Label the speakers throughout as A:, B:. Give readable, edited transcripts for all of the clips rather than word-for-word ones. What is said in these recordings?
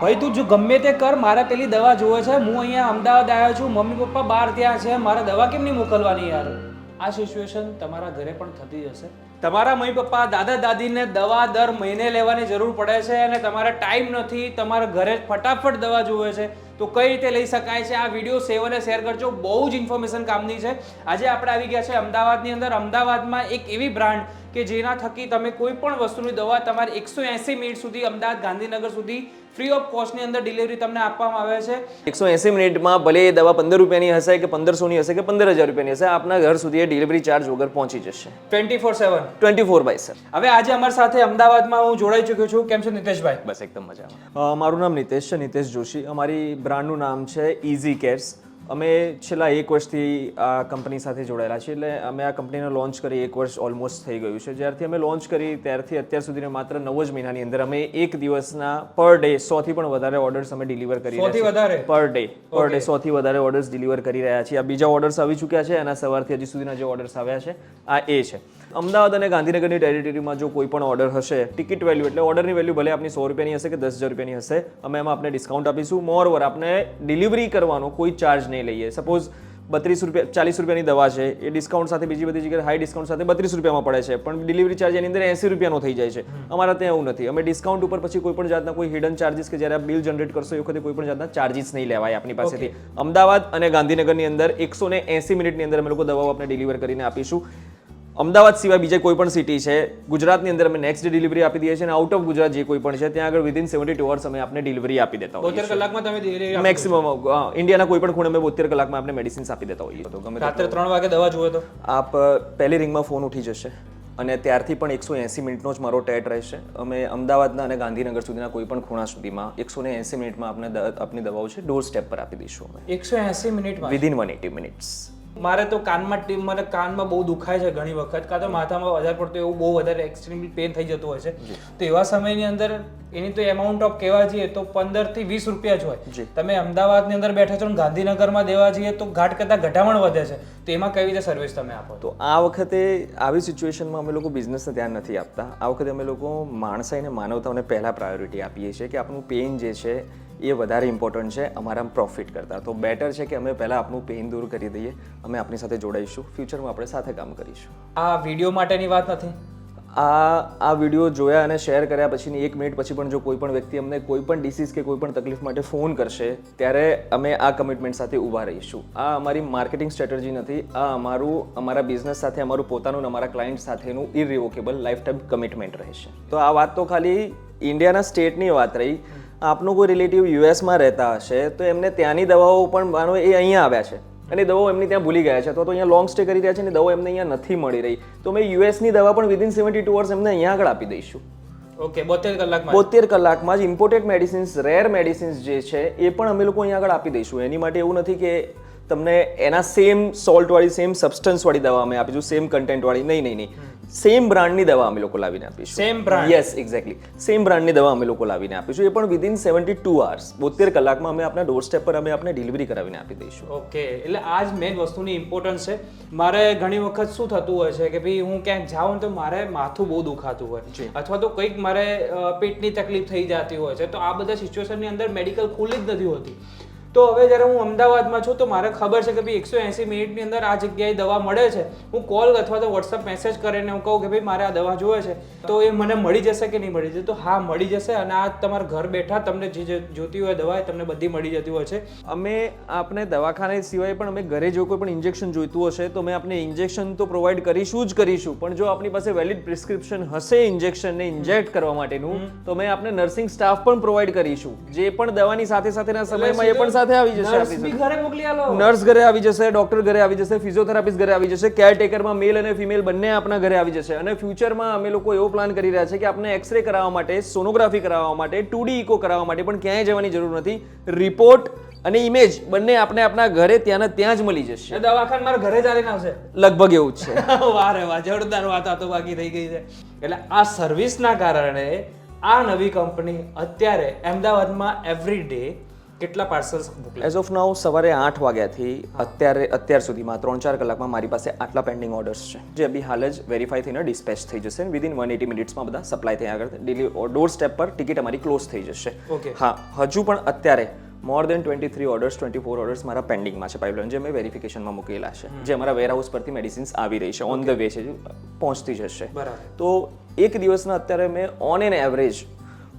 A: ભાઈ તું જો ગમે તે કર, મારે પેલી દવા જોવે છે. હું અહીંયા અમદાવાદ આવ્યો છું, મમ્મી પપ્પા બહાર ત્યાં છે, મારે દવા કેમ નહીં મોકલવાની યાર? આ સિચ્યુએશન તમારા ઘરે પણ થતી હશે. તમારા મમ્મી પપ્પા દાદા દાદીને દવા દર મહિને લેવાની જરૂર પડે છે અને તમારે ટાઈમ નથી, તમારા ઘરે ફટાફટ દવા જોવે છે, તો કઈ રીતે લઈ શકાય છે? આ વિડીયો સેવ અને શેર કરજો, બહુ જ ઇન્ફોર્મેશન કામની છે. આજે આપણે આવી ગયા છે અમદાવાદની અંદર. અમદાવાદમાં એક એવી બ્રાન્ડ કે જેના થકી તમે કોઈ પણ વસ્તુની દવા તમારે 180 મિનિટ સુધી અમદાવાદ ગાંધીનગર સુધી ફ્રી ઓફ કોસ્ટની અંદર ડિલિવરી તમને આપવામાં આવે છે.
B: 180 મિનિટમાં ભલે એ દવા 15 રૂપિયાની હશે કે 1500ની હશે કે 15,000 રૂપિયાની હશે, આપના ઘર સુધી એ ડિલિવરી ચાર્જ વગર પહોંચી જશે
A: 24/7
B: 24/7.
A: હવે આજે અમારી સાથે અમદાવાદમાં હું જોડાઈ ચૂક્યો છું. કેમ છો નિતેશભાઈ?
B: બસ એકદમ મજામાં. મારું નામ નિતેશ છે, નિતેશ જોશી. અમારી બ્રાન્ડનું નામ છે ઇઝી કેર્સ. અમે છેલ્લા 1 વર્ષથી આ કંપની સાથે જોડાયેલા છીએ. એટલે અમે આ કંપનીને લોન્ચ કરી 1 વર્ષ ઓલમોસ્ટ થઈ ગયું છે. જ્યારથી અમે લોન્ચ કરી ત્યારથી અત્યાર સુધીના માત્ર 9 જ મહિનાની અંદર અમે એક દિવસના પર ડે 100થી પણ વધારે ઓર્ડર્સ અમે ડિલિવર કરી રહ્યા છીએ. પર ડે 100થી વધારે ઓર્ડર્સ ડિલિવર કરી રહ્યા છીએ. આ બીજા ઓર્ડર્સ આવી ચૂક્યા છે, અને સવારથી હજી સુધીના જે ઓર્ડર્સ આવ્યા છે આ એ છે. અમદાવાદ અને ગાંધીનગરની ટેરિટરીમાં જો કોઈ પણ ઓર્ડર હશે, ટિકિટ વેલ્યુ એટલે ઓર્ડરની વેલ્યુ ભલે આપની 100 રૂપિયાની હશે કે 10,000 રૂપિયાની હશે, અમે એમાં આપને ડિસ્કાઉન્ટ આપીશું. મોરઓવર આપણે ડિલિવરી કરવાનો કોઈ ચાર્જ નહીં લઈએ. સપોઝ 32 રૂપિયા 40 રૂપિયાની દવા છે, એ ડિસ્કાઉન્ટ સાથે બીજી બધી જગ્યાએ હાઈ ડિસ્કાઉન્ટ સાથે 32 રૂપિયામાં પડે છે, પણ ડિલિવરી ચાર્જ એની અંદર 80 રૂપિયાનો થઈ જાય છે. અમારા ત્યાં એવું નથી. અમે ડિસ્કાઉન્ટ ઉપર પછી કોઈ પણ જાતના કોઈ હિડન ચાર્જીસ કે જ્યારે આપ બિલ જનરેટ કરશો એ વખતે કોઈ પણ જાતના ચાર્જીસ નહીં લેવાય આપની પાસેથી. અમદાવાદ અને ગાંધીનગરની અંદર 180 મિનિટની અંદર અમે લોકો દવાઓ આપણે ડિલિવર કરીને આપીશું. અમદાવાદ સિવાય બીજા કોઈ પણ સિટી છે ગુજરાતની અંદર અમે નેક્સ્ટ ડે ડિલિવરી આપી દઈએ છીએ, અને આઉટ ઓફ ગુજરાત જે કોઈ પણ છે ત્યાં આગળ વિધિન 72 અવર્સ અમે આપને ડિલિવરી આપી દેતા હોઈએ.
A: 72 કલાકમાં તમે ડિલિવરી
B: મેક્સિમમ ઇન્ડિયાના કોઈ પણ ખૂણે અમે 72 કલાકમાં આપણે મેડિસિન્સ આપી દેતા હોઈએ. તો ગમે
A: રાત્રે 3 વાગે દવા જોવે તો
B: આપ પહેલી રિંગમાં ફોન ઉઠી જશે, અને ત્યારથી પણ 180 મિનિટનો જ મારો ટેટ રહેશે. અમે અમદાવાદના અને ગાંધીનગર સુધીના કોઈ પણ ખૂણા સુધીમાં 180 મિનિટમાં આપની દવાઓ છે ડોર સ્ટેપ પર આપી દઈશું અમે.
A: 180 મિનિટમાં
B: વિધિન 180 મિનિટ્સ.
A: મારે તો મને કાનમાં બહુ દુખાય છે ઘણી વખત, કાં તો માથામાં વધારે પડતું એવું બહુ વધારે એક્સ્ટ્રીમલી પેન થઈ જતું હોય છે. તો એવા સમયની અંદર એની તો એમાઉન્ટ ઓફ કહેવા જઈએ તો 15 થી 20 રૂપિયા જ હોય. તમે અમદાવાદની અંદર બેઠા છો, ગાંધીનગરમાં દેવા જઈએ તો ઘાટ કરતાં ઘટામણ વધે છે. તો એમાં કઈ રીતે સર્વિસ તમે આપો?
B: તો આ વખતે આવી સિચ્યુએશનમાં અમે લોકો બિઝનેસને ધ્યાન નથી આપતા. આ વખતે અમે લોકો માણસાઈ અને માનવતાને પહેલા પ્રાયોરિટી આપીએ છીએ કે આપણું પેઇન જે છે એ વધારે ઇમ્પોર્ટન્ટ છે અમારા પ્રોફિટ કરતાં. તો બેટર છે કે અમે પહેલાં આપણું પેઇન દૂર કરી દઈએ. અમે આપની સાથે જોડાઈશું, ફ્યુચરમાં આપણે સાથે કામ કરીશું.
A: આ વિડીયો માટેની વાત નથી.
B: આ વિડીયો જોયા અને શેર કર્યા પછીની 1 મિનિટ પછી પણ જો કોઈ પણ વ્યક્તિ અમને કોઈ પણ ડિસીઝ કે કોઈ પણ તકલીફ માટે ફોન કરશે, ત્યારે અમે આ કમિટમેન્ટ સાથે ઊભા રહીશું. આ અમારી માર્કેટિંગ સ્ટ્રેટેજી નથી. આ અમારા બિઝનેસ સાથે અમારું પોતાનું અને અમારા ક્લાયન્ટ સાથેનું ઇરરિવોકેબલ લાઈફ ટાઈમ કમિટમેન્ટ રહેશે. તો આ વાત તો ખાલી ઇન્ડિયાના સ્ટેટની વાત રહી. આપનો કોઈ રિલેટિવ યુએસમાં રહેતા હશે તો એમને ત્યાંની દવાઓ પણ માનો એ અહીંયા આવ્યા છે અને દવાઓ એમની ત્યાં ભૂલી ગયા છે, અથવા તો અહીંયા લોંગ સ્ટે કરી રહ્યા છે અને દવાઓ એમને અહીંયા નથી મળી રહી, તો અમે યુએસની દવા પણ વિધિન 72 અવર્સ એમને અહીંયા આગળ આપી દઈશું.
A: ઓકે, 72
B: કલાકમાં જ ઇમ્પોર્ટેડ મેડિસિન્સ, રેર મેડિસિન્સ જે છે એ પણ અમે લોકો અહીંયા આગળ આપી દઈશું. એની માટે એવું નથી કે તમને એના સેમ સોલ્ટવાળી, સેમ સબસ્ટન્સવાળી દવા અમે આપીશું, સેમ કન્ટેન્ટવાળી. નહીં. સેમ બ્રાન્ડની દવા અમે લોકો લાવીને આપીશું.
A: Same brand?
B: Yes, exactly. Same બ્રાન્ડની દવા અમે લોકો લાવીને આપીશું. એ પણ વિધિન 72 અવર્સ, 72 કલાકમાં અમે આપણા ડોર સ્ટેપ પર અમે આપને ડિલિવરી કરાવીને આપી દઈશું.
A: ઓકે, એટલે આ જ મેઇન વસ્તુની ઇમ્પોર્ટન્સ છે. મારે ઘણી વખત શું થતું હોય છે કે ભાઈ હું ક્યાંક જાઉં તો મારે માથું બહુ દુખાતું હોય, અથવા તો કંઈક મારે પેટની તકલીફ થઈ જતી હોય છે. તો આ બધા સિચ્યુએશનની અંદર મેડિકલ ખુલ્લી જ નથી હોતી. તો હવે જ્યારે હું અમદાવાદમાં છું તો મારે ખબર છે કે ભાઈ 180 મિનિટની અંદર આ જગ્યાએ દવા મળે છે. હું કોલ અથવા તો વોટ્સઅપ મેસેજ કરીને હું કહું કે ભાઈ મારે આ દવા જોઈએ છે, તો એ મને મળી જશે કે નહીં મળી જશે? તો હા, મળી જશે. અને આ તમારા ઘર બેઠા તમને જે જોતી હોય દવા તમને બધી મળી જતી હોય છે.
B: અમે આપને દવાખાને સિવાય પણ અમે ઘરે જો કોઈ પણ ઇન્જેક્શન જોઈતું હશે તો અમે આપને ઇન્જેક્શન તો પ્રોવાઈડ કરીશું જ કરીશું, પણ જો આપણી પાસે વેલિડ પ્રિસ્ક્રિપ્શન હશે ઇન્જેક્શનને ઇન્જેક્ટ કરવા માટેનું, તો અમે આપને નર્સિંગ સ્ટાફ પણ પ્રોવાઈડ કરીશું, જે પણ દવાની સાથે સાથેના સમયમાં એ પણ સાથે આવી જશે.
A: ઘરે મોકલી આલો.
B: નર્સ ઘરે આવી જશે, ડોક્ટર ઘરે આવી જશે, ફિઝિયોથેરાપિસ્ટ ઘરે આવી જશે, કેરટેકરમાં મેલ અને ફિમેલ બંને આપના ઘરે આવી જશે. અને ફ્યુચરમાં અમે લોકો એવો પ્લાન કરી રહ્યા છે કે આપણે એક્સરે કરાવવા માટે, સોનોગ્રાફી કરાવવા માટે, 2D ઇકો કરાવવા માટે પણ ક્યાંય જવાની જરૂર નથી. રિપોર્ટ અને ઇમેજ બંને આપણે આપણા ઘરે ત્યાં જ મળી જશે.
A: દવાખાના મારા ઘરે ચાલીને આવશે
B: લગભગ એવું જ છે.
A: વાહ રે વાહ, જોરદાર વાત આ તો બાકી થઈ ગઈ છે. એટલે આ સર્વિસના કારણે આ નવી કંપની અત્યારે અમદાવાદમાં એવરી ડે કેટલા પાર્સલ્સ મોકલ્યા?
B: એઝ ઓફ નાઉ સવારે 8 વાગ્યાથી અત્યાર સુધીમાં 3-4 કલાકમાં મારી પાસે આટલા પેન્ડિંગ ઓર્ડર્સ છે જે અભી હાલ જ વેરીફાઈ થઈને ડિસ્પેચ થઈ જશે વિધિન 180 મિનિટ્સમાં બધા સપ્લાય થયા આગળ ડોર સ્ટેપ પર ટિકિટ અમારી ક્લોઝ થઈ જશે.
A: ઓકે.
B: હા, હજુ પણ અત્યારે મોર દેન 23 ઓર્ડર્સ 24 ઓર્ડર્સ મારા પેન્ડિંગમાં છે પાઇપલાઇન, જે મેં વેરિફિકેશનમાં મૂકેલા છે, જે અમારા વેરહાઉસ પરથી મેડિસિન્સ આવી રહી છે, ઓન ધ વે છે, પહોંચતી જશે.
A: બરાબર.
B: તો એક દિવસના અત્યારે મેં on an average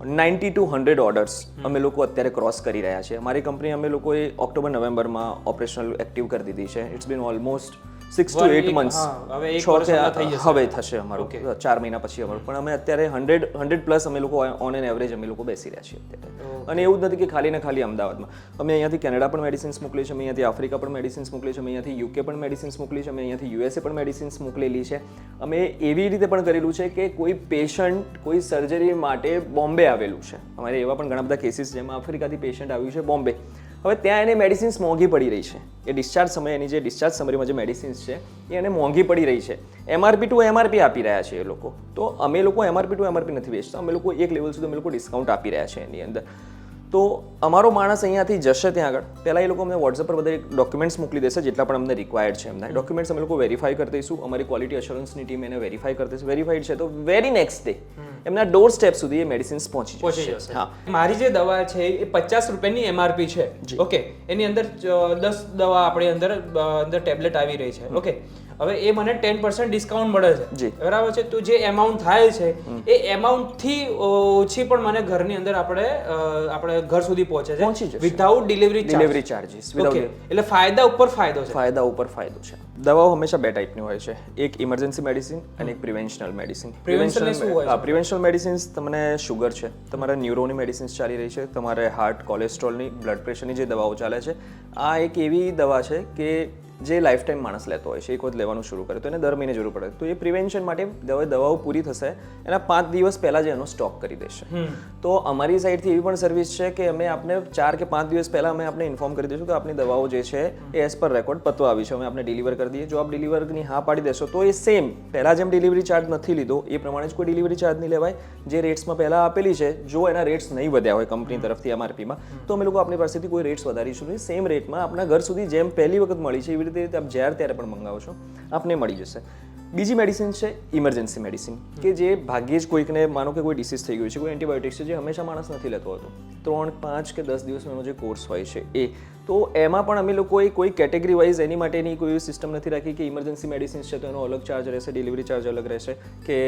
B: 90 to 100 orders અમે લોકો અત્યારે ક્રોસ કરી રહ્યા છીએ. અમારી કંપની અમે લોકોએ ઓક્ટોબર-નવેમ્બરમાં ઓપરેશનલ એક્ટિવ કરી દીધી છે. It's been almost 6 to 8 months.
A: હવે એક વર્ષ થઈ જશે.
B: હવે થશે અમારું 4 મહિના પછી અમારું, પણ અમે અત્યારે 100 પ્લસ અમે લોકો ઓન એન એવરેજ અમે લોકો બેસી રહ્યા છીએ અત્યારે. અને એવું જ નથી કે ખાલી ને ખાલી અમદાવાદમાં, અમે અહીંયાથી કેનેડા પણ મેડિસિન્સ મોકલી છે, અમે અહીંયાથી આફ્રિકા પણ મેડિસિન્સ મોકલી છે, અમે અહીંયાથી યુકે પણ મેડિસિન્સ મોકલી છે, અમે અહીંયાથી યુએસએ પણ મેડિસિન્સ મોકલેલી છે. અમે એવી રીતે પણ કરેલું છે કે કોઈ પેશન્ટ કોઈ સર્જરી માટે બોમ્બે આવેલું છે, અમારે એવા પણ ઘણા બધા કેસીસ જેમાં આફ્રિકાથી પેશન્ટ આવ્યું છે બોમ્બે. હવે ત્યાં એને મેડિસિન્સ મોંઘી પડી રહી છે, એ ડિસ્ચાર્જ સમયે એની જે ડિસ્ચાર્જ સમરીમાં જે મેડિસિન્સ છે એ એને મોંઘી પડી રહી છે. MRP ટુ MRP આપી રહ્યા છે એ લોકો. તો અમે લોકો MRP ટુ MRP નથી વેચતા, અમે લોકો એક લેવલ સુધી અમે લોકો ડિસ્કાઉન્ટ આપી રહ્યા છે એની અંદર. તો અમારો માણસ અહીંયાથી જશે ત્યાં આગળ, પહેલાં એ લોકો અમને વોટ્સએપ પર બધા ડોક્યુમેન્ટ્સ મોકલી દેશે જેટલા પણ અમને રિક્વાયર્ડ છે. એમના ડોક્યુમેન્ટ્સ અમે લોકો વેરીફાઈ કરી દઈશું, અમારી ક્વોલિટી અશ્યોરન્સની ટીમ એને વેરીફાઈ કરી દેશે. વેરીફાઈડ છે તો વેરી નેક્સ્ટ ડે એમના ડોર સ્ટેપ સુધી એ મેડિસિન્સ પહોંચી જશે. હા,
A: મારી જે દવા છે એ 50 રૂપિયાની MRP છે. ઓકે, એની અંદર 10 દવા આપણી અંદર ટેબ્લેટ આવી રહી છે. ઓકે, હવે એ મને 10% ડિસ્કાઉન્ટ મળે છે, બરાબર છે. તો જે એમાઉન્ટ થાય છે એ એમાઉન્ટ થી ઓછી પણ મને ઘરની અંદર આપણે ઘર સુધી પહોંચે છે વિધાઉટ ડિલિવરી ચાર્જીસ. એટલે ફાયદા ઉપર ફાયદો છે.
B: ફાયદા ઉપર ફાયદો છે. દવાઓ હંમેશા બે ટાઈપની હોય છે, એક ઇમરજન્સી મેડિસિન અને એક પ્રિવેન્શનલ મેડિસિન. પ્રિવેન્શનલ મેડિસિન્સ તમને શુગર છે, તમારા ન્યુરોની મેડિસિન્સ ચાલી રહી છે, તમારે હાર્ટ, કોલેસ્ટ્રોલની, બ્લડ પ્રેશરની જે દવાઓ ચાલે છે, આ એક એવી દવા છે કે જે લાઈફ ટાઈમ માણસ લેતો હોય છે, એક વખત લેવાનું શરૂ કરે તો એને દર મહિને જરૂર પડે. તો એ પ્રિવેન્શન માટે દવાઓ પૂરી થશે એના 5 દિવસ પહેલા જ એનો સ્ટોક કરી દેશે. તો અમારી સાઈડથી એવી પણ સર્વિસ છે કે અમે આપને 4 કે 5 દિવસ પહેલા અમે આપને ઇન્ફોર્મ કરી દઈશું કે આપની દવાઓ જે છે એ એઝ પર રેકોર્ડ પતવા આવી છે, અમે આપને ડિલિવર કરી દઈએ. જો આપ ડિલિવરની હા પાડી દેશો તો એ સેમ પહેલા જેમ ડિલિવરી ચાર્જ નથી લીધો એ પ્રમાણે જ કોઈ ડિલિવરી ચાર્જ નહીં લેવાય. જે રેટ્સમાં પહેલા આપેલી છે, જો એના રેટ્સ નહીં વધ્યા હોય કંપની તરફથી MRPમાં, તો અમે લોકો આપણી પાસેથી કોઈ રેટ્સ વધારીશું નહીં. સેમ રેટમાં આપના ઘર સુધી જેમ પહેલી વખત મળી છે એવી રીતે આપ જ્યારે ત્યારે પણ મંગાવો છો આપને મળી જશે. બીજી મેડિસિન છે ઇમરજન્સી મેડિસિન, કે જે ભાગ્યે જ કોઈકને માનો કે કોઈ ડિસીઝ થઈ ગયું છે, કોઈ એન્ટીબાયોટિક્સ છે જે હંમેશા માણસ નથી લેતો હોતો, 3, 5 કે 10 દિવસનો એનો જે કોર્સ હોય છે એ, તો એમાં પણ અમે લોકોએ કોઈ કેટેગરી વાઇઝ એની માટેની કોઈ સિસ્ટમ નથી રાખી કે ઇમરજન્સી મેડિસિન્સ છે તો એનો અલગ ચાર્જ રહેશે, ડિલિવરી ચાર્જ અલગ રહેશે, કે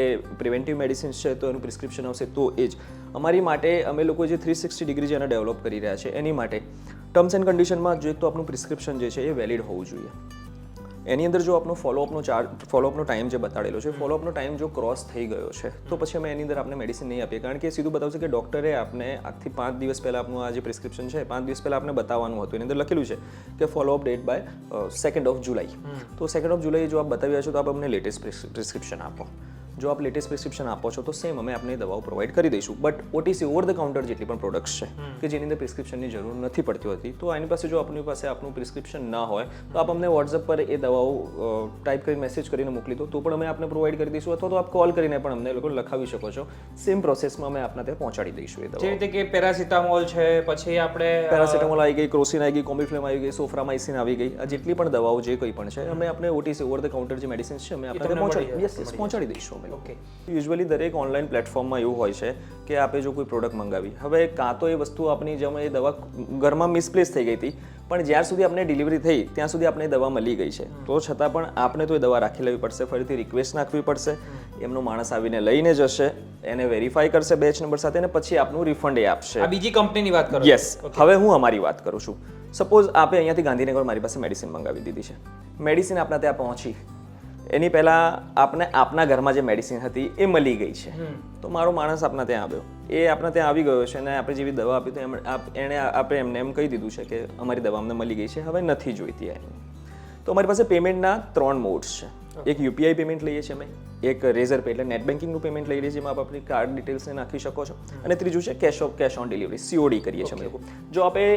B: પ્રિવેન્ટિવ મેડિસિન્સ છે તો એનું પ્રિસ્ક્રિપ્શન આવશે. તો એ જ અમારી માટે અમે લોકો જે 360 ડિગ્રી જેને ડેવલપ કરી રહ્યા છે એની માટે ટર્મ્સ એન્ડ કન્ડિશનમાં જો તો આપણું પ્રિસ્ક્રિપ્શન જે છે એ વેલિડ હોવું જોઈએ. એની અંદર જો આપનો ફોલોઅપનો ટાઈમ જે બતાડેલો છે, ફોલોઅપનો ટાઈમ જો ક્રોસ થઈ ગયો છે તો પછી અમે એની અંદર આપણે મેડિસિન નહીં આપીએ, કારણ કે સીધું બતાવશે કે ડૉક્ટરે આપને આજથી 5 દિવસ પહેલાં આપનું આ જે પ્રિસ્ક્રિપ્શન છે 5 દિવસ પહેલાં આપને બતાવવાનું હતું. એની અંદર લખેલું છે કે ફોલોઅપ ડેટ બાય 2 જુલાઈ. તો 2 જુલાઈ જો આપ બતાવી રહ્યા છો તો આપ અમને લેટેસ્ટ પ્રિસ્ક્રિપ્શન આપો. જો આપ લેટેસ્ટ પ્રિસ્ક્રિપ્શન આપો છો તો સેમ અમે આપને દવાઓ પ્રોવાઈડ કરી દઈશું. But OTC over the counter જેટલી પણ પ્રોડક્ટ્સ છે કે જેની અંદર પ્રિસ્ક્રિપ્શનની જરૂર નથી પડતી હોતી, તો એની પાસે જો આપની પાસે આપનું પ્રિસ્ક્રિપ્શન ના હોય તો આપ અમને વોટ્સએપ પર એ દવાઓ ટાઈપ કરીને મેસેજ કરીને મોકલી દો તો પણ અમે આપને પ્રોવાઈડ કરી દઈશું, અથવા તો આપ કોલ કરીને પણ અમને લોકો લખાવી શકો છો. સેમ પ્રોસેસમાં અમે આપના ત્યાં પહોંચાડી દઈશું એ દવા.
A: જે રીતે કે પેરાસિટામોલ છે, પછી આપણે
B: પેરાસિટામોલ આવી ગઈ, ક્રોસિન આવી ગઈ, કોમ્બીફ્લેમ આવી ગઈ, સોફ્રામાઇસિન આવી ગઈ, આ જેટલી પણ દવાઓ જે કંઈ પણ છે અમે આપણે OTC ઓવર ધ કાઉન્ટર જે મેડિસિન્સ છે અમે આપને પહોંચાડી દઈશું.
A: ઓકે.
B: યુઝ્યુઅલી દરેક ઓનલાઈન પ્લેટફોર્મમાં એવું હોય છે કે આપે જો કોઈ પ્રોડક્ટ મંગાવી, હવે કાં તો એ વસ્તુ આપણી જેમ એ દવા ઘરમાં મિસપ્લેસ થઈ ગઈ હતી, પણ જ્યાર સુધી આપણે ડિલિવરી થઈ ત્યાં સુધી આપણે દવા મળી ગઈ છે, તો છતાં પણ આપણે તો એ દવા રાખી લેવી પડશે, ફરીથી રિક્વેસ્ટ નાખવી પડશે, એમનો માણસ આવીને લઈને જશે, એને વેરીફાઈ કરશે બેચ નંબર સાથે, અને પછી આપનું રિફંડ એ આપશે.
A: આ બીજી કંપનીની વાત કરો?
B: યસ. હવે હું અમારી વાત કરું છું. સપોઝ આપે અહીંયાથી ગાંધીનગર મારી પાસે મેડિસિન મંગાવી દીધી છે, મેડિસિન આપણા ત્યાં પહોંચી, એની પહેલાં આપના ઘરમાં જે મેડિસિન હતી એ મળી ગઈ છે, તો મારો માણસ આપના ત્યાં આવ્યો, એ આપના ત્યાં આવી ગયો છે અને આપણે જેવી દવા આપી તો આપણે એમને એમ કહી દીધું છે કે અમારી દવા અમને મળી ગઈ છે, હવે નથી જોઈતી એની. તો અમારી પાસે પેમેન્ટના 3 મોડ્સ છે. એક UPI પેમેન્ટ લઈએ છીએ અમે, એક રેઝર પે એટલે નેટ બેન્કિંગનું પેમેન્ટ લઈ લઈએ છીએ, જેમાં આપ આપણી કાર્ડ ડિટેલ્સને નાખી શકો છો, અને ત્રીજું છે કેશ ઓન ડિલિવરી, COD કરીએ છીએ અમે લોકો. જો આપણે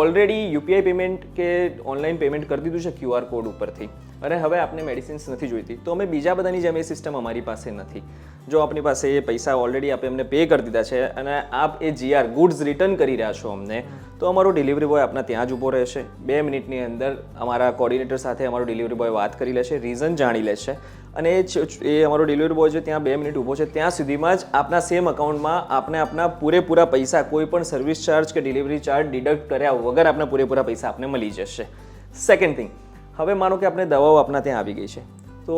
B: ઓલરેડી UPI પેમેન્ટ કે ઓનલાઈન પેમેન્ટ કરી દીધું છે QR કોડ ઉપરથી, અને હવે આપને મેડિસિન્સ નથી જોઈતી, તો અમે બીજા બધાની જેમ એ સિસ્ટમ અમારી પાસે નથી. જો આપની પાસે એ પૈસા ઓલરેડી આપણે એમને પે કરી દીધા છે અને આપ એ GR ગુડ્સ રિટર્ન કરી રહ્યા છો અમને, તો અમારો ડિલિવરી બોય આપના ત્યાં જ ઊભો રહેશે. 2 મિનિટની અંદર અમારા કોર્ડિનેટર સાથે અમારો ડિલિવરી બોય વાત કરી લેશે, રીઝન જાણી લેશે અને એ અમારો ડિલિવરી બોય જે ત્યાં 2 મિનિટ ઊભો છે ત્યાં સુધીમાં જ આપના સેમ અકાઉન્ટમાં આપને આપના પૂરેપૂરા પૈસા, કોઈ પણ સર્વિસ ચાર્જ કે ડિલિવરી ચાર્જ ડિડક્ટ કર્યા વગર આપના પૂરેપૂરા પૈસા આપને મળી જશે. સેકન્ડ થિંગ, હવે માનો કે આપણે દવાઓ આપના ત્યાં આવી ગઈ છે, તો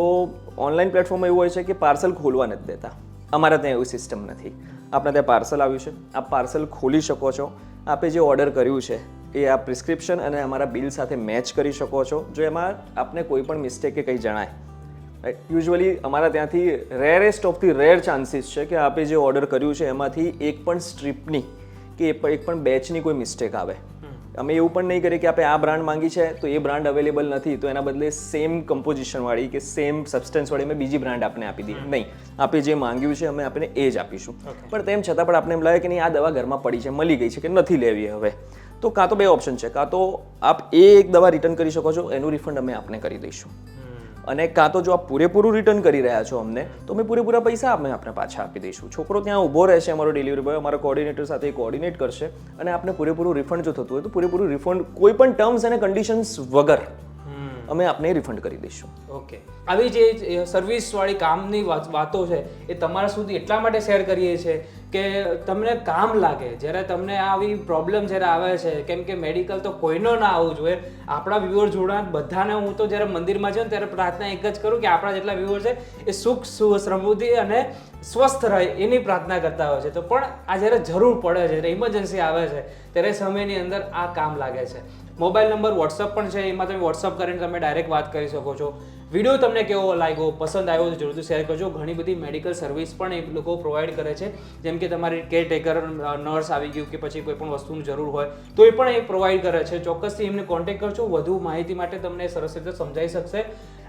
B: ઓનલાઈન પ્લેટફોર્મમાં એવું હોય છે કે પાર્સલ ખોલવા નથી દેતા. અમારા ત્યાં એવી સિસ્ટમ નથી. આપણા ત્યાં પાર્સલ આવ્યું છે, આપ પાર્સલ ખોલી શકો છો, આપે જે ઓર્ડર કર્યું છે એ આ પ્રિસ્ક્રિપ્શન અને અમારા બિલ સાથે મેચ કરી શકો છો. જો એમાં આપને કોઈ પણ મિસ્ટેક કે કંઈ જણાય, યુઝ્યુઅલી અમારા ત્યાંથી rarest of the rare chances છે કે આપે જે ઓર્ડર કર્યું છે એમાંથી એક પણ સ્ટ્રીપની કે એક પણ બેચની કોઈ મિસ્ટેક આવે. અમે એવું પણ નહીં કરીએ કે આપણે આ બ્રાન્ડ માંગી છે તો એ બ્રાન્ડ અવેલેબલ નથી, તો એના બદલે સેમ કમ્પોઝિશનવાળી કે સેમ સબસ્ટન્સવાળી અમે બીજી બ્રાન્ડ આપણે આપી દઈએ. નહીં, આપણે જે માંગ્યું છે અમે આપણે એ જ આપીશું. પણ તેમ છતાં પણ આપણે એમ લાગે કે નહીં, આ દવા ઘરમાં પડી છે, મળી ગઈ છે, કે નથી લેવી હવે, તો કાં તો 2 ઓપ્શન છે. કાં તો આપ એક દવા રિટર્ન કરી શકો છો, એનું રિફંડ અમે આપને કરી દઈશું, અને કાં તો જો આપ પૂરેપૂરું રિટર્ન કરી રહ્યા છો અમને, તો અમે પૂરેપૂરા પૈસા આપને પાછા આપી દઈશું. છોકરો ત્યાં ઊભો રહેશે, અમારો ડિલિવરી બોય અમારા કોર્ડિનેટર સાથે કોર્ડિનેટ કરશે અને આપને પૂરેપૂરું રિફંડ જો થતું હોય તો પૂરેપૂરું રિફંડ કોઈ પણ ટર્મ્સ અને કન્ડિશન્સ વગર અમે આપને રિફંડ કરી દઈશું.
A: ઓકે, આવી જે સર્વિસવાળી કામની વાતો છે એ તમારા સુધી એટલા માટે શેર કરીએ છીએ કે તમને કામ લાગે. જ્યારે તમને આવી પ્રોબ્લેમ જ્યારે આવે છે, કેમ કે મેડિકલ તો કોઈનો ના આવવું જોઈએ. આપણા વ્યુઅર જોડા બધાને હું તો જ્યારે મંદિરમાં જાઉં ત્યારે પ્રાર્થના એક જ કરું કે આપણા જેટલા વ્યુઅર છે એ સુખ સમૃદ્ધિ અને સ્વસ્થ રહે એની પ્રાર્થના કરતા હોય છે. તો પણ આ જ્યારે જરૂર પડે છે, જ્યારે ઇમરજન્સી આવે છે, ત્યારે સમયની અંદર આ કામ લાગે છે. મોબાઈલ નંબર વોટ્સઅપ પણ છે, એમાં તમે વોટ્સઅપ કરીને તમે ડાયરેક્ટ વાત કરી શકો છો. વિડીયો તમને કેવો લાગ્યો, પસંદ આવ્યો તો જરૂરથી શેર કરજો. ઘણી બધી મેડિકલ સર્વિસ પણ એ લોકો પ્રોવાઈડ કરે છે, જેમ કે તમારી કેરટેકર નર્સ આવી ગયું કે પછી કોઈ પણ વસ્તુની જરૂર હોય તો એ પણ એ પ્રોવાઈડ કરે છે. ચોક્કસથી એમને કોન્ટેક્ટ કરજો, વધુ માહિતી માટે તમને સરસ રીતે સમજાવી શકશે.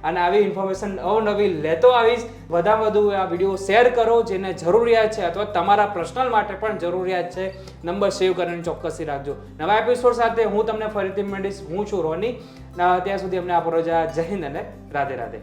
A: અને આવી ઇન્ફોર્મેશન અવનવી લેતો આવીશ. વધુ આ વિડીયો શેર કરો જેને જરૂરિયાત છે, અથવા તમારા પર્સનલ માટે પણ જરૂરિયાત છે. નંબર સેવ કરીને ચોક્કસથી રાખજો. નવા એપિસોડ સાથે હું તમને ફરીથી મળીશ. હું છું રોની. ત્યાં સુધી અમને આપો રજા. જય હિન્દ અને રાધે રાધે.